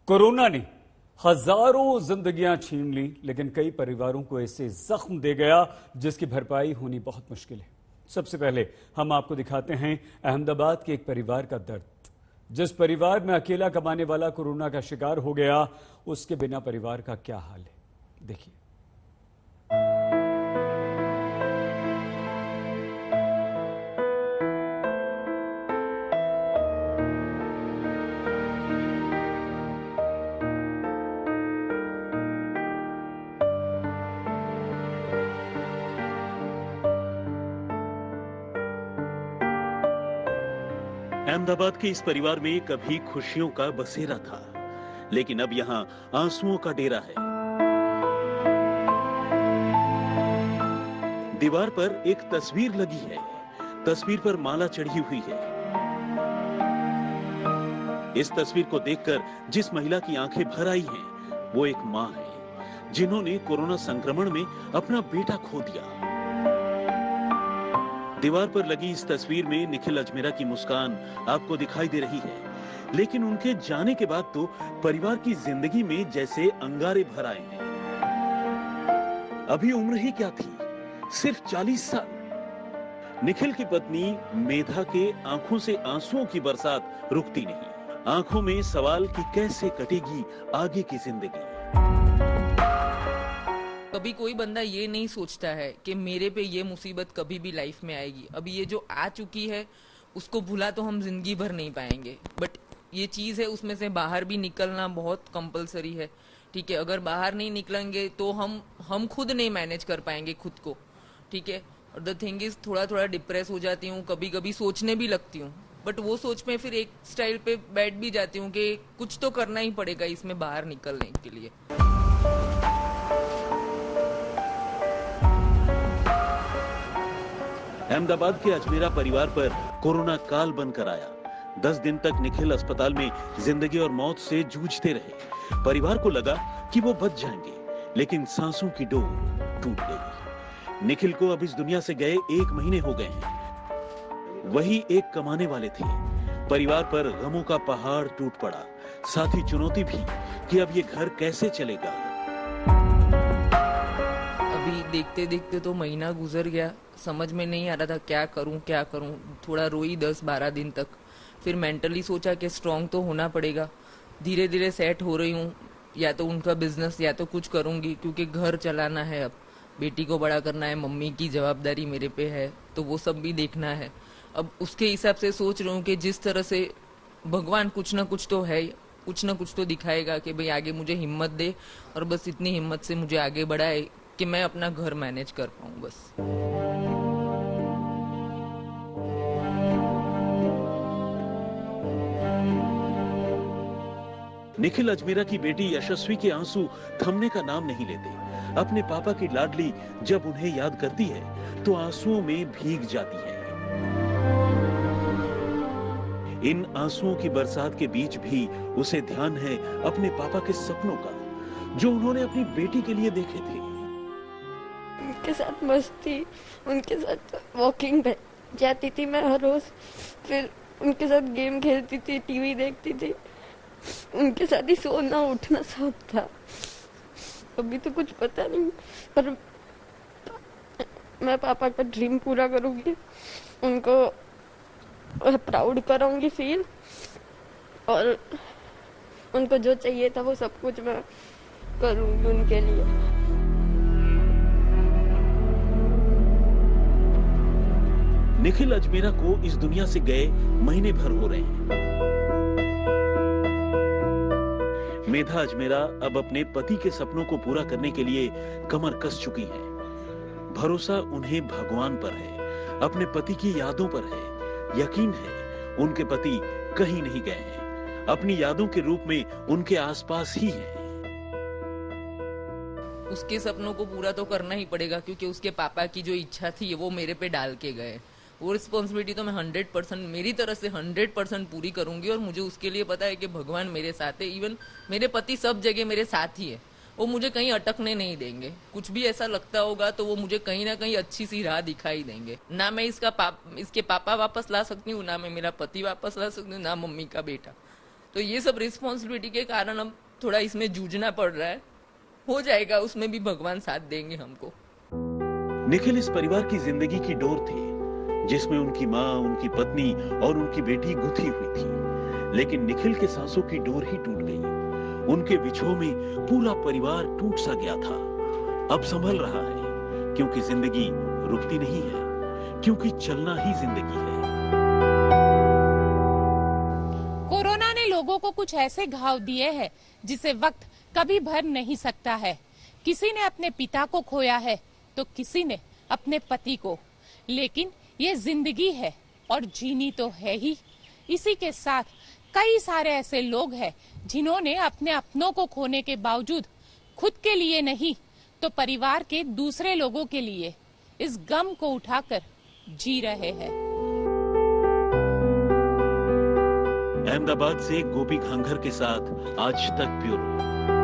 Corona ने हजारों जिंदगियां छीन ली, लेकिन कई परिवारों को ऐसे जख्म दे गया जिसकी भरपाई होनी बहुत मुश्किल है। सबसे पहले हम आपको दिखाते हैं अहमदाबाद के एक परिवार का दर्द। जिस परिवार में अकेला कमाने वाला कोरोना का शिकार हो गया, उसके बिना परिवार का क्या हाल है, देखिए। अहमदाबाद के इस परिवार में कभी खुशियों का बसेरा था, लेकिन अब यहाँ आंसुओं का डेरा है। दीवार पर एक तस्वीर लगी है, तस्वीर पर माला चढ़ी हुई है। इस तस्वीर को देखकर जिस महिला की आंखें भर आई हैं, वो एक मां है जिन्होंने कोरोना संक्रमण में अपना बेटा खो दिया। दीवार पर लगी इस तस्वीर में निखिल अजमेरा की मुस्कान आपको दिखाई दे रही है, लेकिन उनके जाने के बाद तो परिवार की जिंदगी में जैसे अंगारे भर आए हैं। अभी उम्र ही क्या थी, सिर्फ 40 साल। निखिल की पत्नी मेधा के आंखों से आंसुओं की बरसात रुकती नहीं। आंखों में सवाल कि कैसे कटेगी आगे की जिंदगी। कभी कोई बंदा ये नहीं सोचता है कि मेरे पे ये मुसीबत कभी भी लाइफ में आएगी। अभी ये जो आ चुकी है उसको भुला तो हम जिंदगी भर नहीं पाएंगे, बट ये चीज़ है, उसमें से बाहर भी निकलना बहुत कंपलसरी है। ठीक है, अगर बाहर नहीं निकलेंगे तो हम खुद नहीं मैनेज कर पाएंगे खुद को। ठीक है, और द थिंग इज थोड़ा थोड़ा डिप्रेस हो जाती हूँ, कभी कभी सोचने भी लगती हूँ, बट वो सोच में फिर एक स्टाइल पे बैठ भी जाती हूँ कि कुछ तो करना ही पड़ेगा इसमें बाहर निकलने के लिए। अहमदाबाद के अजमेरा परिवार पर कोरोना काल बनकर आया। 10 दिन तक निखिल अस्पताल में जिंदगी और मौत से जूझते रहे। परिवार को लगा कि वो बच जाएंगे, लेकिन सांसों की डोर टूट गई। निखिल को अब इस दुनिया से गए 1 महीने हो गए हैं। वही एक कमाने वाले थे। परिवार पर गमों का पहाड़ टूट पड़ा, साथ ही चुनौती भी कि अब ये घर कैसे चलेगा। अभी देखते देखते तो महीना गुजर गया, समझ में नहीं आ रहा था क्या करूं। थोड़ा रोई 10-12 दिन तक, फिर मेंटली सोचा कि स्ट्रांग तो होना पड़ेगा। धीरे धीरे सेट हो रही हूँ, या तो उनका बिजनेस या तो कुछ करूंगी, क्योंकि घर चलाना है, अब बेटी को बड़ा करना है, मम्मी की जवाबदारी मेरे पे है, तो वो सब भी देखना है। अब उसके हिसाब से सोच रही हूँ कि जिस तरह से भगवान कुछ ना कुछ तो है, कुछ ना कुछ तो दिखाएगा कि भाई आगे मुझे हिम्मत दे, और बस इतनी हिम्मत से मुझे आगे बढ़ाए कि मैं अपना घर मैनेज कर पाऊँ बस। निखिल अजमेरा की बेटी यशस्वी के आंसू थमने का नाम नहीं लेते। अपने पापा की लाडली जब उन्हें याद करती है तो आंसुओं में भीग जाती है। इन आंसुओं की बरसात के बीच भी उसे ध्यान है अपने पापा के सपनों का, जो उन्होंने अपनी बेटी के लिए देखे थे। उनके साथ मस्ती, उनके साथ वॉकिंग पे जाती थी मैं हर रोज, फिर उनके साथ गेम खेलती थी, टीवी देखती थी, उनके साथ ही सोना उठना सब था। अभी तो कुछ पता नहीं, पर मैं पापा का ड्रीम पूरा करूंगी, उनको प्राउड कराऊंगी फील, और उनको जो चाहिए था वो सब कुछ मैं करूंगी उनके लिए। निखिल अजमेरा को इस दुनिया से गए महीने भर हो रहे हैं। मेधा अजमेरा अब अपने पति के सपनों को पूरा करने के लिए कमर कस चुकी हैं। भरोसा उन्हें भगवान पर है, अपने पति की यादों पर है। यकीन है उनके पति कहीं नहीं गए हैं, अपनी यादों के रूप में उनके आसपास ही हैं। उसके सपनों को पूरा तो करना ही पड़ेगा, क्योंकि उसके पापा की जो इच्छा थी वो मेरे पे डाल के गए। वो रिस्पॉन्सिबिलिटी तो मैं 100% मेरी तरह से 100% पूरी करूंगी, और मुझे उसके लिए पता है कि भगवान मेरे साथ है। इवन मेरे पति सब जगह मेरे साथ ही है, वो मुझे कहीं अटकने नहीं देंगे। कुछ भी ऐसा लगता होगा तो वो मुझे कहीं ना कहीं अच्छी सी राह दिखाई देंगे। ना मैं इसके पापा वापस ला सकती हूँ, ना मैं मेरा पति वापस ला सकती हूँ, ना मम्मी का बेटा। तो ये सब रिस्पॉन्सिबिलिटी के कारण अब थोड़ा इसमें जूझना पड़ रहा है। हो जाएगा, उसमें भी भगवान साथ देंगे हमको। निखिल इस परिवार की जिंदगी की डोर थे, जिसमें उनकी माँ, उनकी पत्नी और उनकी बेटी गुथी हुई थी। लेकिन निखिल के सांसों की डोर ही टूट गई। उनके विछोह में पूरा परिवार टूट सा गया था। अब संभल रहा है, क्योंकि जिंदगी रुकती नहीं है, क्योंकि चलना ही जिंदगी है। कोरोना ने लोगों को कुछ ऐसे घाव दिए हैं जिसे वक्त कभी भर नहीं सकता है। किसी ने अपने पिता को खोया है तो किसी ने अपने पति को, लेकिन ये जिंदगी है और जीनी तो है ही। इसी के साथ कई सारे ऐसे लोग हैं जिन्होंने अपने अपनों को खोने के बावजूद खुद के लिए नहीं तो परिवार के दूसरे लोगों के लिए इस गम को उठाकर जी रहे हैं। अहमदाबाद से गोपी घांघर के साथ आज तक ब्यूरो।